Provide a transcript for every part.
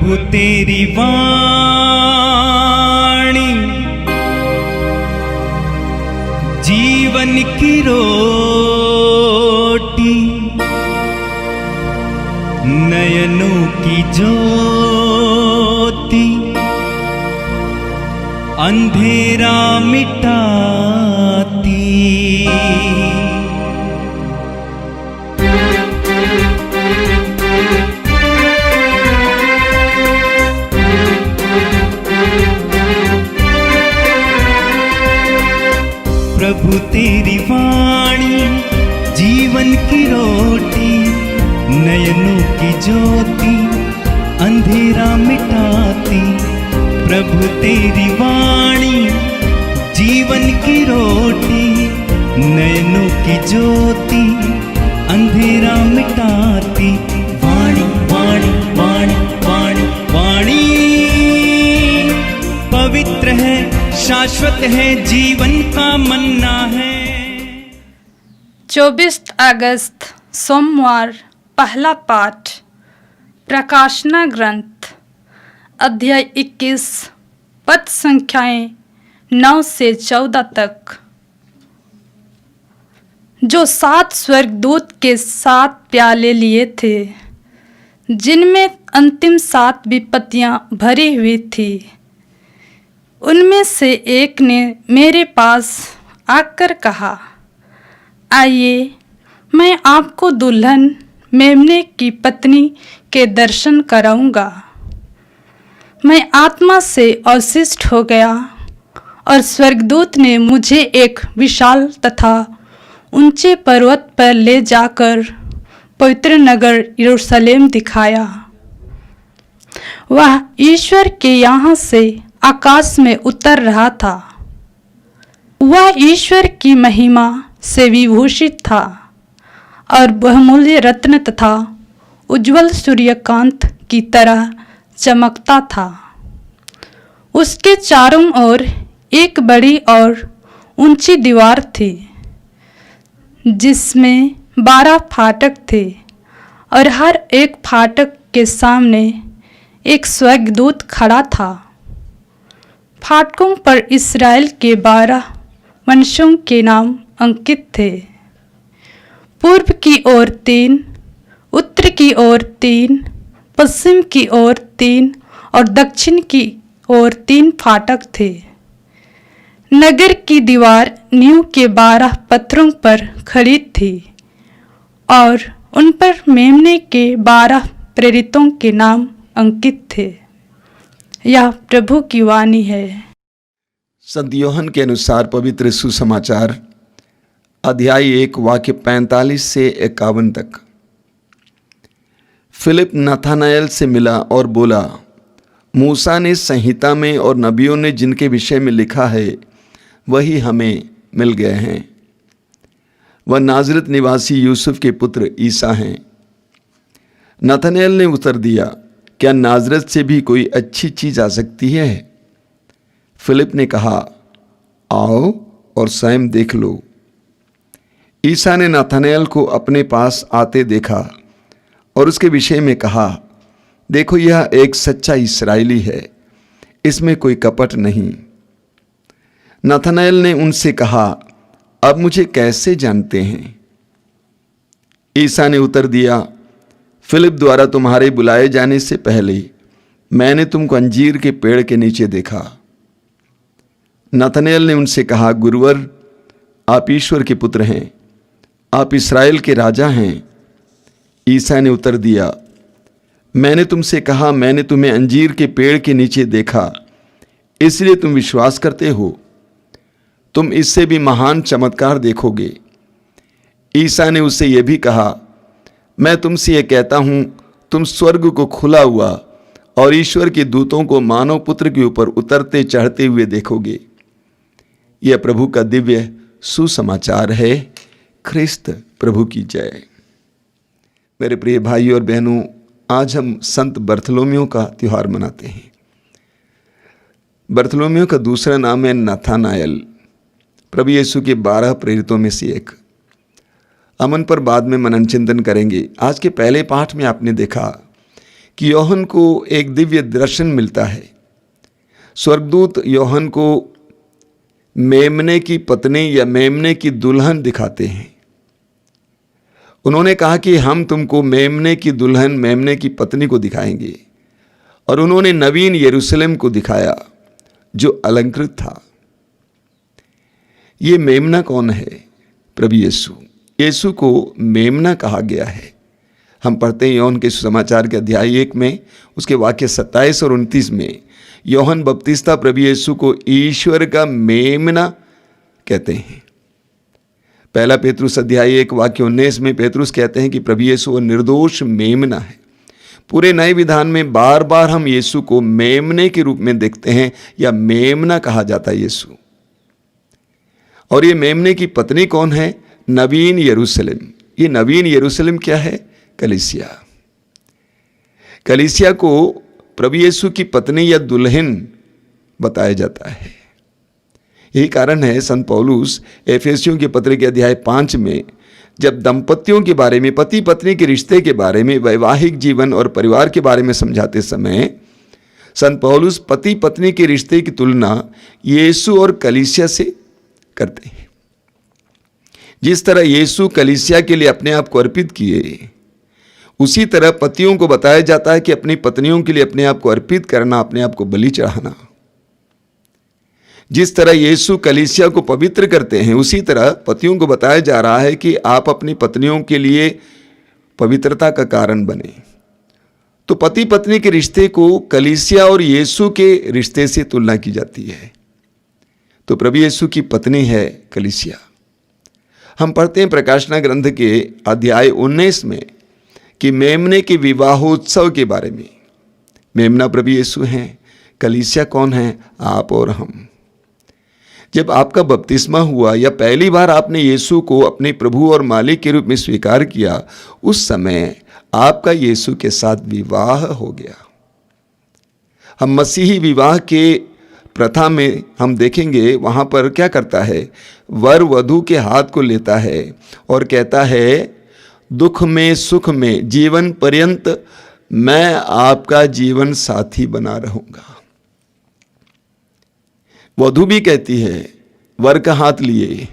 प्रभु तेरी वाणी जीवन की रोटी, नयनों की ज्योति, अंधेरा मिटाती। प्रभु तेरी वाणी जीवन की रोटी, नयनों की ज्योति, अंधेरा मिटाती। प्रभु तेरी वाणी जीवन की रोटी, नयनों की ज्योति, अंधेरा मिटाती। वाणी वाणी वाणी वाणी वाणी पवित्र है, शाश्वत है, जीवन का मन्ना है। 24 अगस्त सोमवार, पहला पाठ प्रकाशना ग्रंथ, अध्याय 21, पद संख्याएं 9 से 14 तक। जो 7 स्वर्गदूत के 7 प्याले लिए थे, जिनमें अंतिम 7 विपत्तियां भरी हुई थी, उनमें से एक ने मेरे पास आकर कहा, आइए, मैं आपको दुल्हन मेमने की पत्नी के दर्शन कराऊंगा। मैं आत्मा से अवशिष्ट हो गया और स्वर्गदूत ने मुझे एक विशाल तथा ऊंचे पर्वत पर ले जाकर पवित्र नगर यरूशलेम दिखाया। वह ईश्वर के यहाँ से आकाश में उतर रहा था। वह ईश्वर की महिमा से विभूषित था और बहुमूल्य रत्न तथा उज्जवल सूर्यकांत की तरह चमकता था। उसके चारों ओर एक बड़ी और ऊंची दीवार थी, जिसमें 12 फाटक थे और हर एक फाटक के सामने एक स्वर्गदूत खड़ा था। फाटकों पर इस्राएल के 12 वंशों के नाम अंकित थे। पूर्व की ओर 3, उत्तर की ओर 3, पश्चिम की ओर 3 और दक्षिण की ओर 3 फाटक थे। नगर की दीवार नींव के 12 पत्थरों पर खड़ी थी और उन पर मेमने के 12 प्रेरितों के नाम अंकित थे। यह प्रभु की वाणी है। संत यूहन्ना के अनुसार पवित्र सुसमाचार अध्याय 1 वाक्य 45 से 51 तक। फिलिप नथानएल से मिला और बोला, मूसा ने संहिता में और नबियों ने जिनके विषय में लिखा है, वही हमें मिल गए हैं। वह नाजरत निवासी यूसुफ के पुत्र ईसा हैं। नथानएल ने उत्तर दिया, क्या नाजरत से भी कोई अच्छी चीज आ सकती है? फिलिप ने कहा, आओ और स्वयं देख लो। ईसा ने नथानएल को अपने पास आते देखा और उसके विषय में कहा, देखो, यह एक सच्चा इस्राएली है, इसमें कोई कपट नहीं। नथानएल ने उनसे कहा, अब मुझे कैसे जानते हैं? ईसा ने उत्तर दिया, फिलिप द्वारा तुम्हारे बुलाए जाने से पहले मैंने तुमको अंजीर के पेड़ के नीचे देखा। नथानएल ने उनसे कहा, गुरुवर, आप ईश्वर के पुत्र हैं, आप इस्राएल के राजा हैं। ईसा ने उत्तर दिया, मैंने तुमसे कहा, मैंने तुम्हें अंजीर के पेड़ के नीचे देखा, इसलिए तुम विश्वास करते हो। तुम इससे भी महान चमत्कार देखोगे। ईसा ने उससे यह भी कहा, मैं तुमसे यह कहता हूं, तुम स्वर्ग को खुला हुआ और ईश्वर के दूतों को मानव पुत्र के ऊपर उतरते चढ़ते हुए देखोगे। यह प्रभु का दिव्य सुसमाचार है। ख्रिस्त प्रभु की जय। मेरे प्रिय भाइयों और बहनों, आज हम संत बर्थलोमेव का त्यौहार मनाते हैं। बर्थलोमेव का दूसरा नाम है नथानएल, प्रभु यीशु के 12 प्रेरितों में से एक। हम उन पर बाद में मनन चिंतन करेंगे। आज के पहले पाठ में आपने देखा कि यूहन्ना को एक दिव्य दर्शन मिलता है। स्वर्गदूत यूहन्ना को मेमने की पत्नी या मेमने की दुल्हन दिखाते हैं। उन्होंने कहा कि हम तुमको मेमने की दुल्हन, मेमने की पत्नी को दिखाएंगे, और उन्होंने नवीन यरूशलेम को दिखाया जो अलंकृत था। ये मेमना कौन है? प्रभु यीशु। यीशु को मेमना कहा गया है। हम पढ़ते हैं यूहन्ना के सुसमाचार के अध्याय 1 में उसके वाक्य 27 और 29 में यूहन्ना बपतिस्ता प्रभु यीशु को ईश्वर का मेमना कहते हैं। पहला पेतरुस अध्याय 1 वाक्य 19 में पेतरुस कहते हैं कि प्रभु यीशु वो निर्दोष मेमना है। पूरे नए विधान में बार बार हम यीशु को मेमने के रूप में देखते हैं या मेमना कहा जाता है यीशु। और ये मेमने की पत्नी कौन है? नवीन यरूशलेम। ये नवीन यरूशलेम क्या है? कलीसिया। कलीसिया को प्रभु यीशु की पत्नी या दुल्हन बताया जाता है। यही कारण है संत पौलुस एफेसियों के पत्र के अध्याय 5 में जब दंपतियों के बारे में, पति पत्नी के रिश्ते के बारे में, वैवाहिक जीवन और परिवार के बारे में समझाते समय संत पौलुस पति पत्नी के रिश्ते की तुलना यीशु और कलीसिया से करते हैं। जिस तरह यीशु कलीसिया के लिए अपने आप को अर्पित किए, उसी तरह पतियों को बताया जाता है कि अपनी पत्नियों के लिए अपने आप को अर्पित करना, अपने आप को बलि चढ़ाना। जिस तरह यीशु कलीसिया को पवित्र करते हैं, उसी तरह पतियों को बताया जा रहा है कि आप अपनी पत्नियों के लिए पवित्रता का कारण बने। तो पति पत्नी के रिश्ते को कलीसिया और यीशु के रिश्ते से तुलना की जाती है। तो प्रभु यीशु की पत्नी है कलीसिया। हम पढ़ते हैं प्रकाशना ग्रंथ के अध्याय 19 में कि मेमने के विवाहोत्सव के बारे में। मेमना प्रभु यीशु हैं, कलीसिया कौन है? आप और हम। जब आपका बपतिस्मा हुआ या पहली बार आपने यीशु को अपने प्रभु और मालिक के रूप में स्वीकार किया, उस समय आपका यीशु के साथ विवाह हो गया। हम मसीही विवाह के प्रथा में हम देखेंगे, वहाँ पर क्या करता है? वर वधू के हाथ को लेता है और कहता है, दुख में सुख में जीवन पर्यंत मैं आपका जीवन साथी बना रहूंगा। वधू भी कहती है, वर का हाथ लिए,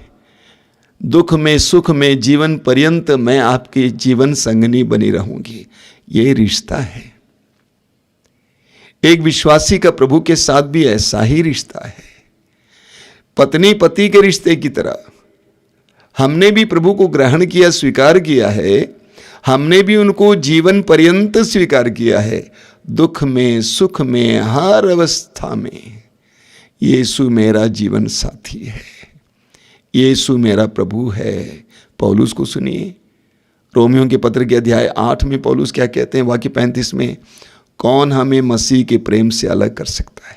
दुख में सुख में जीवन पर्यंत मैं आपकी जीवन संगनी बनी रहूंगी। ये रिश्ता है। एक विश्वासी का प्रभु के साथ भी ऐसा ही रिश्ता है। पत्नी पति के रिश्ते की तरह हमने भी प्रभु को ग्रहण किया, स्वीकार किया है। हमने भी उनको जीवन पर्यंत स्वीकार किया है। दुख में सुख में हर अवस्था में यीशु मेरा जीवन साथी है, यीशु मेरा प्रभु है। पौलुस को सुनिए, रोमियों के पत्र के अध्याय 8 में पौलुस क्या कहते हैं? वाक्य 35 में, कौन हमें मसीह के प्रेम से अलग कर सकता है?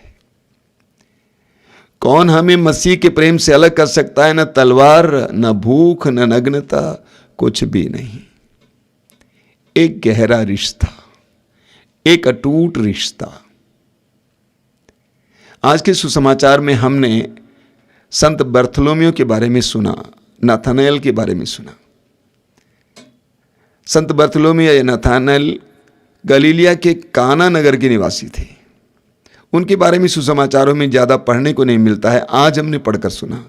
कौन हमें मसीह के प्रेम से अलग कर सकता है? न तलवार, न भूख, न नग्नता, कुछ भी नहीं। एक गहरा रिश्ता, एक अटूट रिश्ता। आज के सुसमाचार में हमने संत बर्थोलोमेव के बारे में सुना, नाथानएल के बारे में सुना। संत बर्थोलोमेव या नाथानएल गलीलिया के काना नगर के निवासी थे। उनके बारे में सुसमाचारों में ज़्यादा पढ़ने को नहीं मिलता है, आज हमने पढ़कर सुना,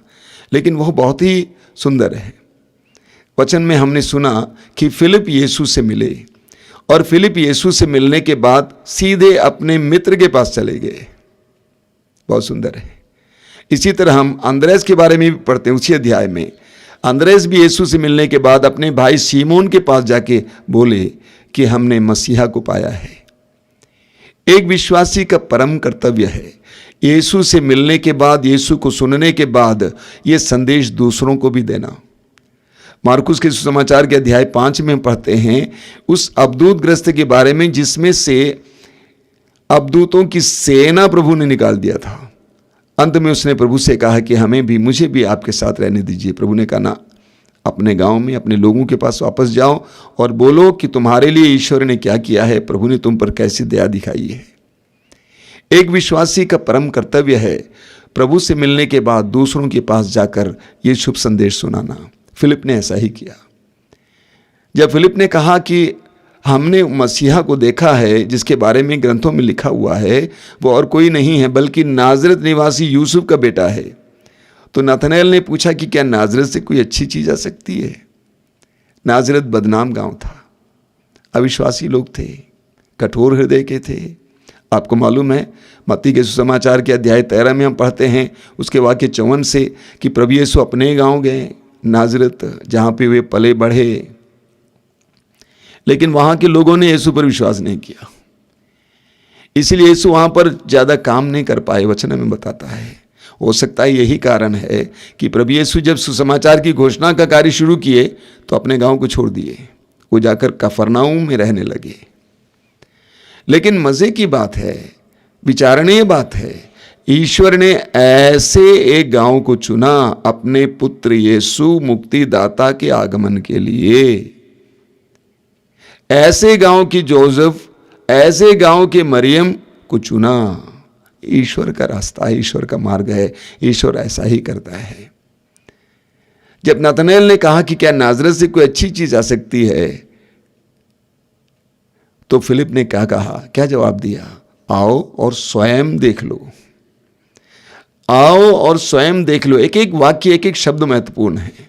लेकिन वह बहुत ही सुंदर है। वचन में हमने सुना कि फिलिप यीशु से मिले और फिलिप यीशु से मिलने के बाद सीधे अपने मित्र के पास चले गए। बहुत सुंदर है। इसी तरह हम अंद्रेस के बारे में भी पढ़ते हैं उसी अध्याय में। अंद्रेस भी यीशु से मिलने के बाद अपने भाई सीमोन के पास जाके बोले कि हमने मसीहा को पाया है। एक विश्वासी का परम कर्तव्य है यीशु से मिलने के बाद, यीशु को सुनने के बाद ये संदेश दूसरों को भी देना। मार्कुस के सुसमाचार के अध्याय 5 में पढ़ते हैं उस अबदूत ग्रस्त के बारे में जिसमें से अबदूतों की सेना प्रभु ने निकाल दिया था। अंत में उसने प्रभु से कहा कि मुझे भी आपके साथ रहने दीजिए। प्रभु ने कहा ना, अपने गांव में अपने लोगों के पास वापस जाओ और बोलो कि तुम्हारे लिए ईश्वर ने क्या किया है, प्रभु ने तुम पर कैसी दया दिखाई है। एक विश्वासी का परम कर्तव्य है प्रभु से मिलने के बाद दूसरों के पास जाकर ये शुभ संदेश सुनाना। फिलिप ने ऐसा ही किया। जब फिलिप ने कहा कि हमने मसीहा को देखा है जिसके बारे में ग्रंथों में लिखा हुआ है, वो और कोई नहीं है बल्कि नाजरत निवासी यूसुफ का बेटा है। तो नतनएल ने पूछा कि क्या नाजरत से कोई अच्छी चीज़ आ सकती है? नाजरत बदनाम गांव था, अविश्वासी लोग थे, कठोर हृदय के थे। आपको मालूम है मत्ती के सुसमाचार के अध्याय 13 में हम पढ़ते हैं उसके वाक्य 54 से कि प्रभु यीशु अपने गांव गए नाजरत, जहाँ पे वे पले बढ़े, लेकिन वहाँ के लोगों ने यीशु पर विश्वास नहीं किया, इसलिए यीशु वहाँ पर ज़्यादा काम नहीं कर पाए। वचन में बताता है हो सकता है यही कारण है कि प्रभु यीशु जब सुसमाचार की घोषणा का कार्य शुरू किए तो अपने गांव को छोड़ दिए, वो जाकर कफरनाऊम में रहने लगे। लेकिन मज़े की बात है, विचारणीय बात है, ईश्वर ने ऐसे एक गांव को चुना अपने पुत्र यीशु मुक्तिदाता के आगमन के लिए। ऐसे गांव की जोसेफ, ऐसे गांव के मरियम को चुना। ईश्वर का रास्ता है, ईश्वर का मार्ग है, ईश्वर ऐसा ही करता है। जब नतनएल ने कहा कि क्या नाजरत से कोई अच्छी चीज आ सकती है, तो फिलिप ने क्या कहा, क्या जवाब दिया? आओ और स्वयं देख लो, आओ और स्वयं देख लो। एक एक वाक्य, एक एक शब्द महत्वपूर्ण है।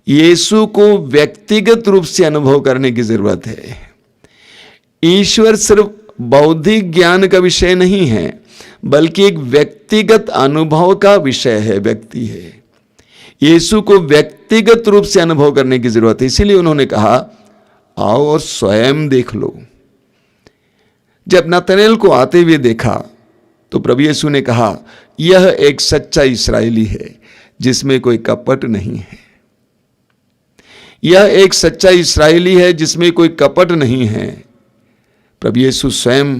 यीशु को व्यक्तिगत रूप से अनुभव करने की जरूरत है। ईश्वर सिर्फ बौद्धिक ज्ञान का विषय नहीं है, बल्कि एक व्यक्तिगत अनुभव का विषय है, व्यक्ति है। यीशु को व्यक्तिगत रूप से अनुभव करने की जरूरत है, इसीलिए उन्होंने कहा आओ और स्वयं देख लो। जब नतनएल को आते हुए देखा तो प्रभु यीशु ने कहा यह एक सच्चा इस्राएली है जिसमें कोई कपट नहीं है। यह एक सच्चा इस्राएली है जिसमें कोई कपट नहीं है। प्रभु यीशु स्वयं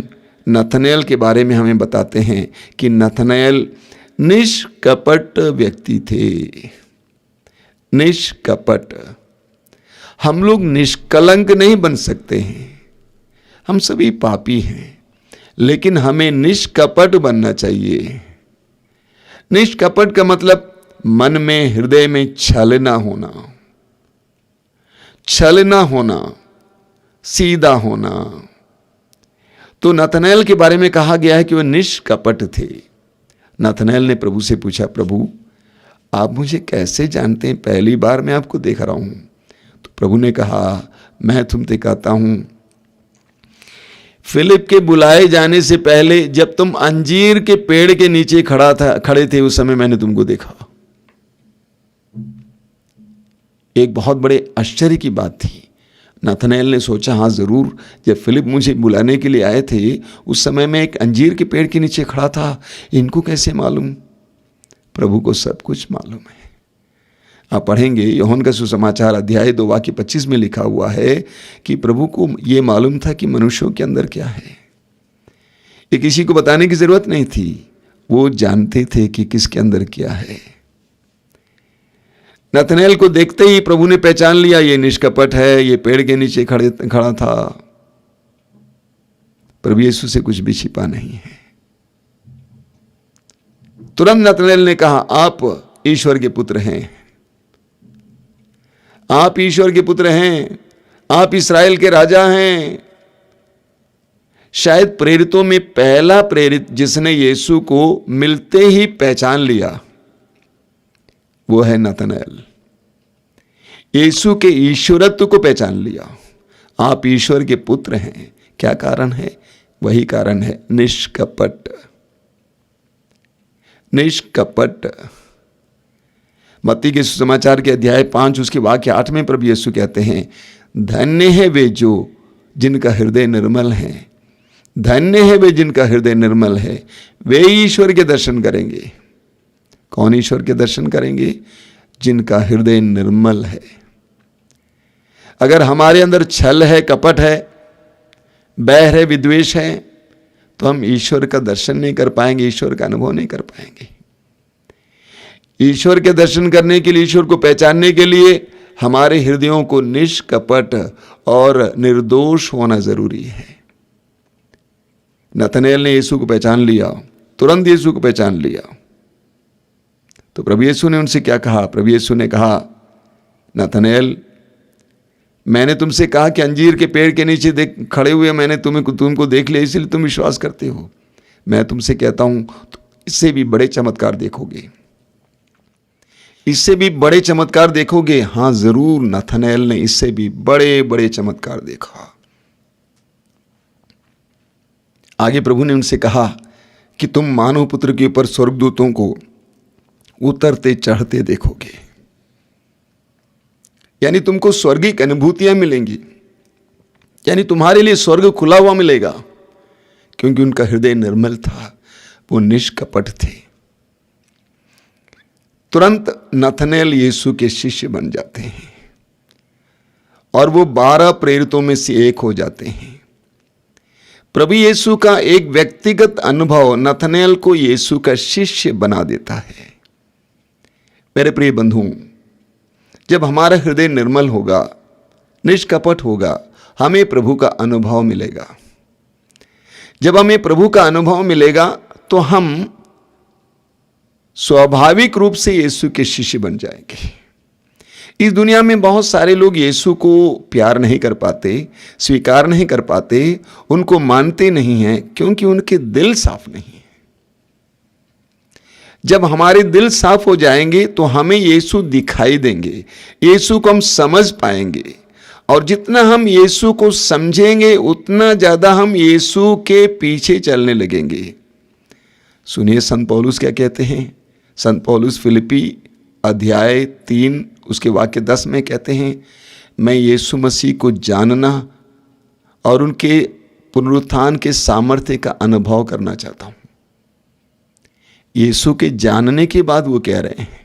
नतनएल के बारे में हमें बताते हैं कि नतनएल निष्कपट व्यक्ति थे, निष्कपट। हम लोग निष्कलंक नहीं बन सकते हैं, हम सभी पापी हैं, लेकिन हमें निष्कपट बनना चाहिए। निष्कपट का मतलब मन में, हृदय में छल ना होना, छल ना होना, सीधा होना। तो नतनएल के बारे में कहा गया है कि वह निष्कपट थे। नतनएल ने प्रभु से पूछा, प्रभु आप मुझे कैसे जानते हैं? पहली बार मैं आपको देख रहा हूं। तो प्रभु ने कहा मैं तुमसे कहता हूं, फिलिप के बुलाए जाने से पहले जब तुम अंजीर के पेड़ के नीचे खड़े थे उस समय मैंने तुमको देखा। एक बहुत बड़े आश्चर्य की बात थी। नतनएल ने सोचा हाँ जरूर, जब फिलिप मुझे बुलाने के लिए आए थे उस समय मैं एक अंजीर के पेड़ के नीचे खड़ा था, इनको कैसे मालूम? प्रभु को सब कुछ मालूम है। आप पढ़ेंगे यूहन्ना का सुसमाचार अध्याय 2 वाक्य 25 में लिखा हुआ है कि प्रभु को यह मालूम था कि मनुष्यों के अंदर क्या है। ये किसी को बताने की जरूरत नहीं थी, वो जानते थे कि किसके अंदर क्या है। नतनएल को देखते ही प्रभु ने पहचान लिया ये निष्कपट है, ये पेड़ के नीचे खड़ा था। प्रभु यीशु से कुछ भी छिपा नहीं है। तुरंत नतनएल ने कहा आप ईश्वर के पुत्र हैं, आप ईश्वर के पुत्र हैं, आप इस्राएल के राजा हैं। शायद प्रेरितों में पहला प्रेरित जिसने यीशु को मिलते ही पहचान लिया वो है नतनएल। यीशु के ईश्वरत्व को पहचान लिया, आप ईश्वर के पुत्र हैं। क्या कारण है? वही कारण है निष्कपट, निष्कपट। मत्ती के सुसमाचार के अध्याय 5 उसके वाक्य 8 में प्रभु यीशु कहते हैं धन्य है वे जो जिनका हृदय निर्मल है, धन्य है वे जिनका हृदय निर्मल है, वे ईश्वर के दर्शन करेंगे। कौन ईश्वर के दर्शन करेंगे? जिनका हृदय निर्मल है। अगर हमारे अंदर छल है, कपट है, बैर है, विद्वेष है, तो हम ईश्वर का दर्शन नहीं कर पाएंगे, ईश्वर का अनुभव नहीं कर पाएंगे। ईश्वर के दर्शन करने के लिए, ईश्वर को पहचानने के लिए हमारे हृदयों को निष्कपट और निर्दोष होना जरूरी है। नतनएल ने यीशु को पहचान लिया, तुरंत यीशु को पहचान लिया। तो प्रभु यीशु ने उनसे क्या कहा? प्रभु यीशु ने कहा नतनएल मैंने तुमसे कहा कि अंजीर के पेड़ के नीचे खड़े हुए मैंने तुमको देख लिया, इसलिए तुम विश्वास करते हो। मैं तुमसे कहता हूं तो इससे भी बड़े चमत्कार देखोगे, इससे भी बड़े चमत्कार देखोगे। हां जरूर, नथनएल ने इससे भी बड़े बड़े चमत्कार देखा। आगे प्रभु ने उनसे कहा कि तुम मानव पुत्र के ऊपर स्वर्गदूतों को उतरते चढ़ते देखोगे, यानी तुमको स्वर्गीय अनुभूतियां मिलेंगी, यानी तुम्हारे लिए स्वर्ग खुला हुआ मिलेगा, क्योंकि उनका हृदय निर्मल था, वो निष्कपट थे। तुरंत नथनएल यीशु के शिष्य बन जाते हैं और वो 12 प्रेरितों में से एक हो जाते हैं। प्रभु यीशु का एक व्यक्तिगत अनुभव नथनएल को यीशु का शिष्य बना देता है। मेरे प्रिय बंधुओं, जब हमारा हृदय निर्मल होगा, निष्कपट होगा, हमें प्रभु का अनुभव मिलेगा। जब हमें प्रभु का अनुभव मिलेगा तो हम स्वाभाविक रूप से यीशु के शिष्य बन जाएंगे। इस दुनिया में बहुत सारे लोग यीशु को प्यार नहीं कर पाते, स्वीकार नहीं कर पाते, उनको मानते नहीं हैं, क्योंकि उनके दिल साफ नहीं है। जब हमारे दिल साफ हो जाएंगे तो हमें यीशु दिखाई देंगे, यीशु को हम समझ पाएंगे, और जितना हम यीशु को समझेंगे उतना ज़्यादा हम यीशु के पीछे चलने लगेंगे। सुनिए संत पौलुस क्या कहते हैं। संत पौलुस फिलिपी अध्याय 3 उसके वाक्य 10 में कहते हैं, मैं यीशु मसीह को जानना और उनके पुनरुत्थान के सामर्थ्य का अनुभव करना चाहता हूँ। यीशु के जानने के बाद वो कह रहे हैं,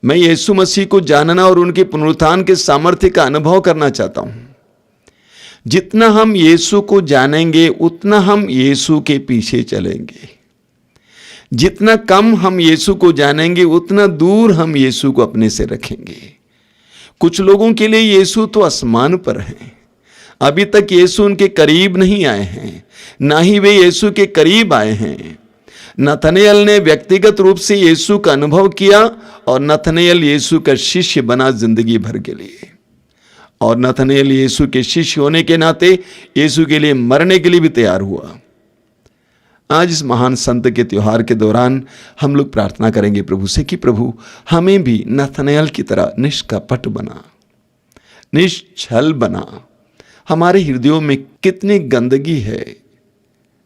मैं यीशु मसीह को जानना और उनके पुनरुत्थान के सामर्थ्य का अनुभव करना चाहता हूं। जितना हम यीशु को जानेंगे उतना हम यीशु के पीछे चलेंगे। जितना कम हम यीशु को जानेंगे उतना दूर हम यीशु को अपने से रखेंगे। कुछ लोगों के लिए यीशु तो आसमान पर है, अभी तक यीशु उनके करीब नहीं आए हैं, ना ही वे यीशु के करीब आए हैं। नथनएल ने व्यक्तिगत रूप से यीशु का अनुभव किया और नथनएल यीशु का शिष्य बना जिंदगी भर के लिए। और नथनएल यीशु के शिष्य होने के नाते यीशु के लिए मरने के लिए भी तैयार हुआ। आज इस महान संत के त्योहार के दौरान हम लोग प्रार्थना करेंगे प्रभु से कि प्रभु हमें भी नथनएल की तरह निष्कपट बना, निश्छल बना। हमारे हृदयों में कितनी गंदगी है।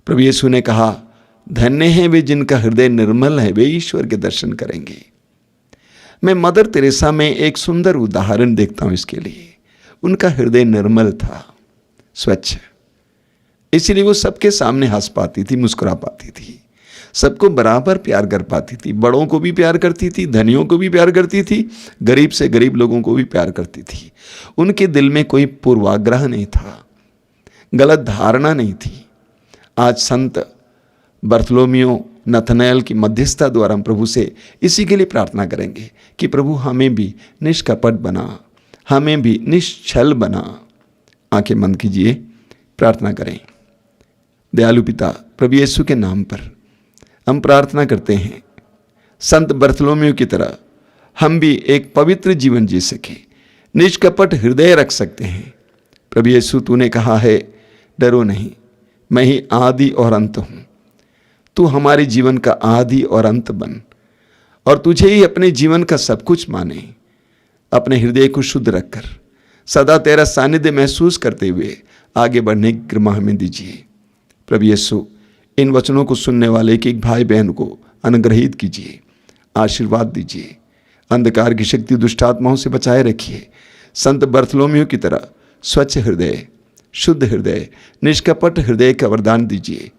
प्रभु यीशु ने कहा, धन्य हैं वे जिनका हृदय निर्मल है, वे ईश्वर के दर्शन करेंगे। मैं मदर तेरेसा में एक सुंदर उदाहरण देखता हूं इसके लिए। उनका हृदय निर्मल था, स्वच्छ, इसलिए वो सबके सामने हंस पाती थी, मुस्कुरा पाती थी, सबको बराबर प्यार कर पाती थी। बड़ों को भी प्यार करती थी, धनियों को भी प्यार करती थी, गरीब से गरीब लोगों को भी प्यार करती थी। उनके दिल में कोई पूर्वाग्रह नहीं था, गलत धारणा नहीं थी। आज संत बर्थलोमियो नथनएल की मध्यस्थता द्वारा हम प्रभु से इसी के लिए प्रार्थना करेंगे कि प्रभु हमें भी निष्कपट बना, हमें भी निश्चल बना। आंखें बंद कीजिए, प्रार्थना करें। दयालु पिता, प्रभु यीशु के नाम पर हम प्रार्थना करते हैं, संत बर्थलोमियो की तरह हम भी एक पवित्र जीवन जी सके, निष्कपट हृदय रख सकते हैं। प्रभु यीशु तूने कहा है, डरो नहीं, मैं ही आदि और अंत हूँ। तू हमारे जीवन का आदि और अंत बन और तुझे ही अपने जीवन का सब कुछ माने। अपने हृदय को शुद्ध रखकर सदा तेरा सानिध्य महसूस करते हुए आगे बढ़ने की कृपा हमें दीजिए। प्रभु यीशु, इन वचनों को सुनने वाले एक एक भाई बहन को अनुग्रहित कीजिए, आशीर्वाद दीजिए। अंधकार की शक्ति दुष्ट आत्माओं से बचाए रखिए। संत बर्थलोमियो की तरह स्वच्छ हृदय, शुद्ध हृदय, निष्कपट हृदय का वरदान दीजिए।